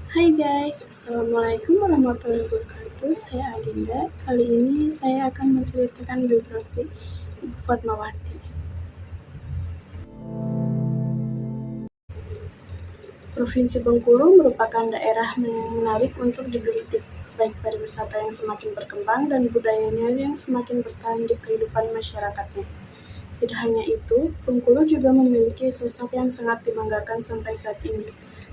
Hai guys, Assalamualaikum warahmatullahi wabarakatuh. Saya Adinda. Kali ini saya akan menceritakan biografi Ibu Fatmawati. Provinsi Bengkulu merupakan daerah yang menarik untuk digeluti, baik pariwisata yang semakin berkembang dan budayanya yang semakin bertahan di kehidupan masyarakatnya. Tidak hanya itu, Bengkulu juga memiliki sosok yang sangat dibanggakan sampai saat ini.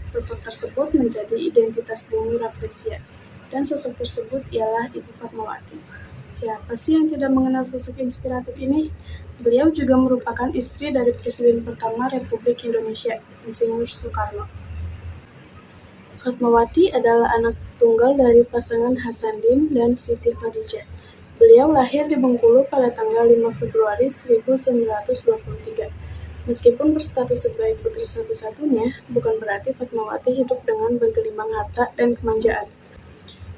Sosok tersebut menjadi identitas bumi Rafflesia, dan sosok tersebut ialah Ibu Fatmawati. Siapa sih yang tidak mengenal sosok inspiratif ini? Beliau juga merupakan istri dari Presiden pertama Republik Indonesia, Insinyur Soekarno. Fatmawati adalah anak tunggal dari pasangan Hasanuddin dan Siti Khadijah. Beliau lahir di Bengkulu pada tanggal 5 Februari 1923. Meskipun berstatus sebagai putri satu-satunya, bukan berarti Fatmawati hidup dengan bergelimang harta dan kemanjaan.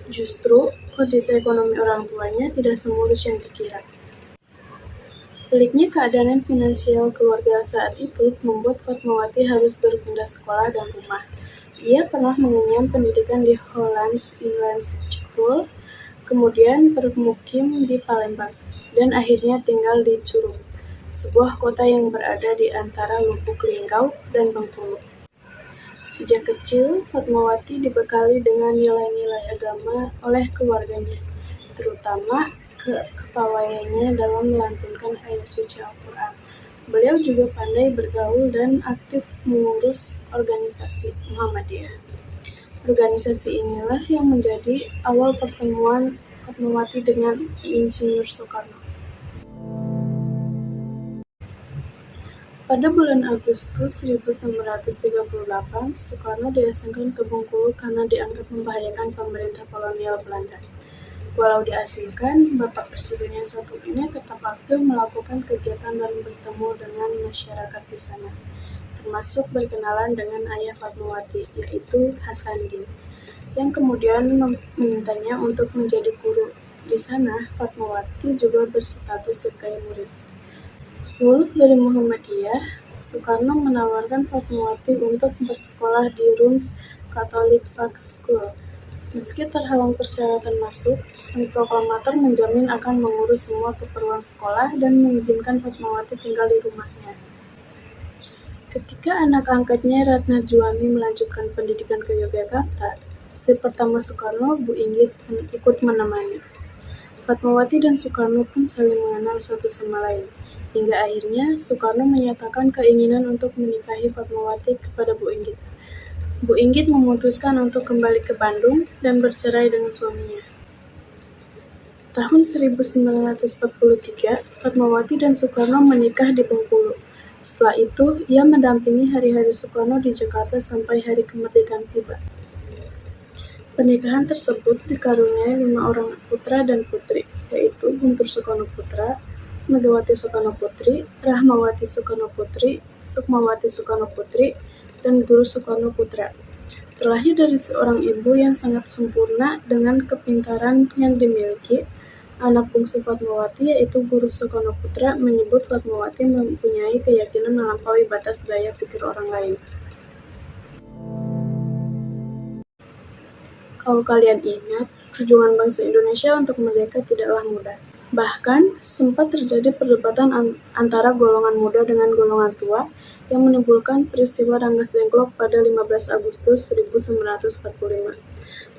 Justru, kondisi ekonomi orang tuanya tidak semulus yang dikira. Peliknya keadaan finansial keluarga saat itu membuat Fatmawati harus berpindah sekolah dan rumah. Ia pernah mengenyam pendidikan di Hollands Inland School, kemudian bermukim di Palembang, dan akhirnya tinggal di Curug, sebuah kota yang berada di antara Lubuk Linggau dan Bengkulu. Sejak kecil, Fatmawati dibekali dengan nilai-nilai agama oleh keluarganya, terutama kepawaiannya dalam melantunkan ayat suci Al-Quran. Beliau juga pandai bergaul dan aktif mengurus organisasi Muhammadiyah. Organisasi inilah yang menjadi awal pertemuan Fatmawati dengan Insinyur Soekarno. Pada bulan Agustus 1938, Soekarno diasingkan ke Bengkulu karena dianggap membahayakan pemerintah kolonial Belanda. Walau diasingkan, Bapak Presiden yang satu ini tetap aktif melakukan kegiatan dan bertemu dengan masyarakat di sana, termasuk berkenalan dengan ayah Fatmawati, yaitu Hasanuddin, yang kemudian memintanya untuk menjadi guru. Di sana, Fatmawati juga berstatus sebagai murid. Lulus dari Muhammadiyah, Soekarno menawarkan Fatmawati untuk bersekolah di Rums Catholic Fach School. Meski terhalang persyaratan masuk, sang proklamator menjamin akan mengurus semua keperluan sekolah dan mengizinkan Fatmawati tinggal di rumahnya. Ketika anak angkatnya Ratna Juwani melanjutkan pendidikan ke Yogyakarta, istri pertama Soekarno, Bu Inggit, ikut menemani. Fatmawati dan Soekarno pun saling mengenal satu sama lain, hingga akhirnya Soekarno menyatakan keinginan untuk menikahi Fatmawati kepada Bu Inggit. Bu Inggit memutuskan untuk kembali ke Bandung dan bercerai dengan suaminya. Tahun 1943, Fatmawati dan Soekarno menikah di Bengkulu. Setelah itu, ia mendampingi hari-hari Soekarno di Jakarta sampai hari kemerdekaan tiba. Pernikahan tersebut dikaruniai 5 orang putra dan putri, yaitu Guntur Soekarno Putra, Megawati Soekarno Putri, Rahmawati Soekarno Putri, Sukmawati Soekarno Putri, dan Guru Soekarno Putra. Terlahir dari seorang ibu yang sangat sempurna dengan kepintaran yang dimiliki, anak bungsu Fatmawati yaitu Guru Soekarno Putra menyebut Fatmawati mempunyai keyakinan melampaui batas daya pikir orang lain. Kalau kalian ingat, perjuangan bangsa Indonesia untuk merdeka tidaklah mudah. Bahkan, sempat terjadi perdebatan antara golongan muda dengan golongan tua yang menimbulkan peristiwa Ranggas Dengklok pada 15 Agustus 1945.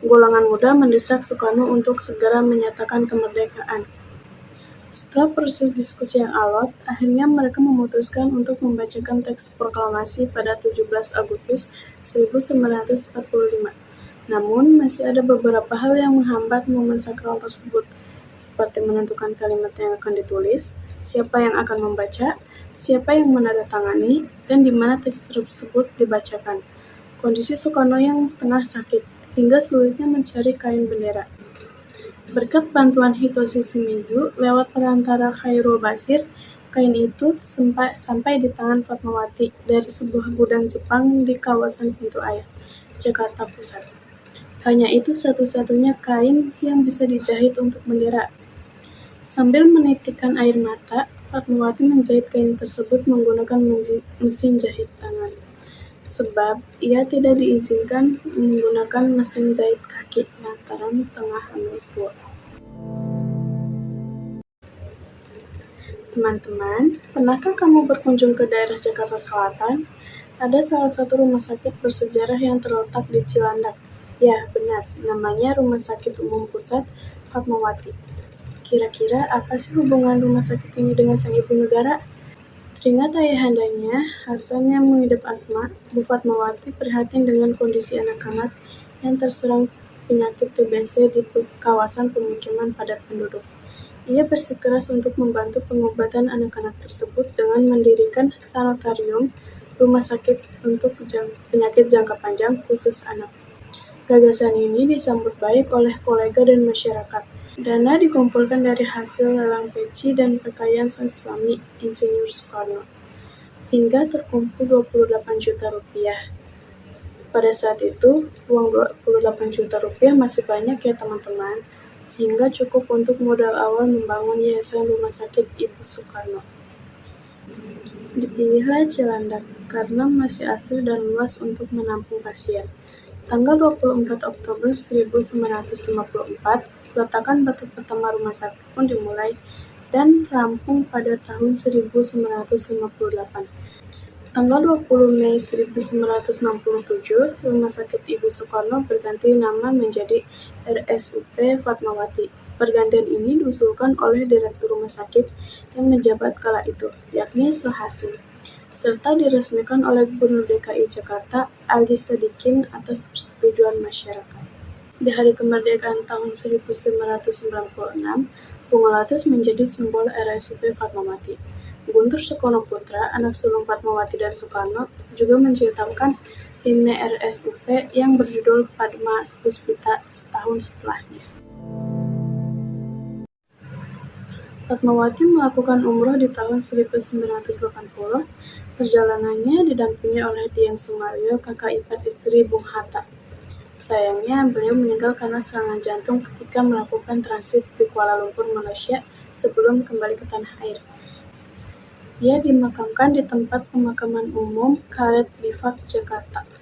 Golongan muda mendesak Soekarno untuk segera menyatakan kemerdekaan. Setelah proses diskusi yang alot, akhirnya mereka memutuskan untuk membacakan teks proklamasi pada 17 Agustus 1945. Namun, masih ada beberapa hal yang menghambat momen sakral tersebut, seperti menentukan kalimat yang akan ditulis, siapa yang akan membaca, siapa yang menandatangani, dan di mana teks tersebut dibacakan. Kondisi Soekarno yang tengah sakit, hingga sulitnya mencari kain bendera. Berkat bantuan Hitoshi Shimizu lewat perantara Khairul Basir, kain itu sampai di tangan Fatmawati dari sebuah gudang Jepang di kawasan Pintu Air, Jakarta Pusat. Hanya itu satu-satunya kain yang bisa dijahit untuk bendera. Sambil menitikkan air mata, Fatmawati menjahit kain tersebut menggunakan mesin jahit tangan. sebab ia tidak diizinkan menggunakan mesin jahit kaki lantaran tengah hamil tua. Teman-teman, pernahkah kamu berkunjung ke daerah Jakarta Selatan? Ada salah satu rumah sakit bersejarah yang terletak di Cilandak. Ya, benar, namanya Rumah Sakit Umum Pusat Fatmawati. Kira-kira apa sih hubungan rumah sakit ini dengan sang ibu negara? Teringat ayahandanya, Hasan yang mengidap asma, Bu Fatmawati prihatin dengan kondisi anak-anak yang terserang penyakit TBC di kawasan pemukiman padat penduduk. Ia bersikeras untuk membantu pengobatan anak-anak tersebut dengan mendirikan sanitarium, rumah sakit untuk penyakit jangka panjang khusus anak. Gagasan ini disambut baik oleh kolega dan masyarakat. Dana dikumpulkan dari hasil lelang peci dan pakaian sang suami, Insinyur Soekarno, hingga terkumpul 28 juta rupiah. Pada saat itu, uang 28 juta rupiah masih banyak ya teman-teman, sehingga cukup untuk modal awal membangun Yayasan Rumah Sakit Ibu Soekarno. Dipilihlah Cilandak karena masih asri dan luas untuk menampung pasien. Tanggal 24 Oktober 1954, peletakan batu pertama rumah sakit pun dimulai dan rampung pada tahun 1958. Tanggal 20 Mei 1967, Rumah Sakit Ibu Soekarno berganti nama menjadi RSUP Fatmawati. Pergantian ini diusulkan oleh Direktur Rumah Sakit yang menjabat kala itu, yakni Soehasim, serta diresmikan oleh Gubernur DKI Jakarta Ali Sadikin atas persetujuan masyarakat. Di hari kemerdekaan tahun 1996, bunga latus menjadi simbol RSUP Fatmawati. Guntur Soekarno Putra, anak sulung Fatmawati dan Soekarno, juga menciptakan himne RSUP yang berjudul Padma Puspita setahun setelahnya. Fatmawati melakukan umroh di tahun 1980. Perjalanannya didampingi oleh Dian Sumaryo, kakak ipar istri Bung Hatta. Sayangnya, beliau meninggal karena serangan jantung ketika melakukan transit di Kuala Lumpur, Malaysia sebelum kembali ke tanah air. Ia dimakamkan di tempat pemakaman umum Karet Bifak, Jakarta.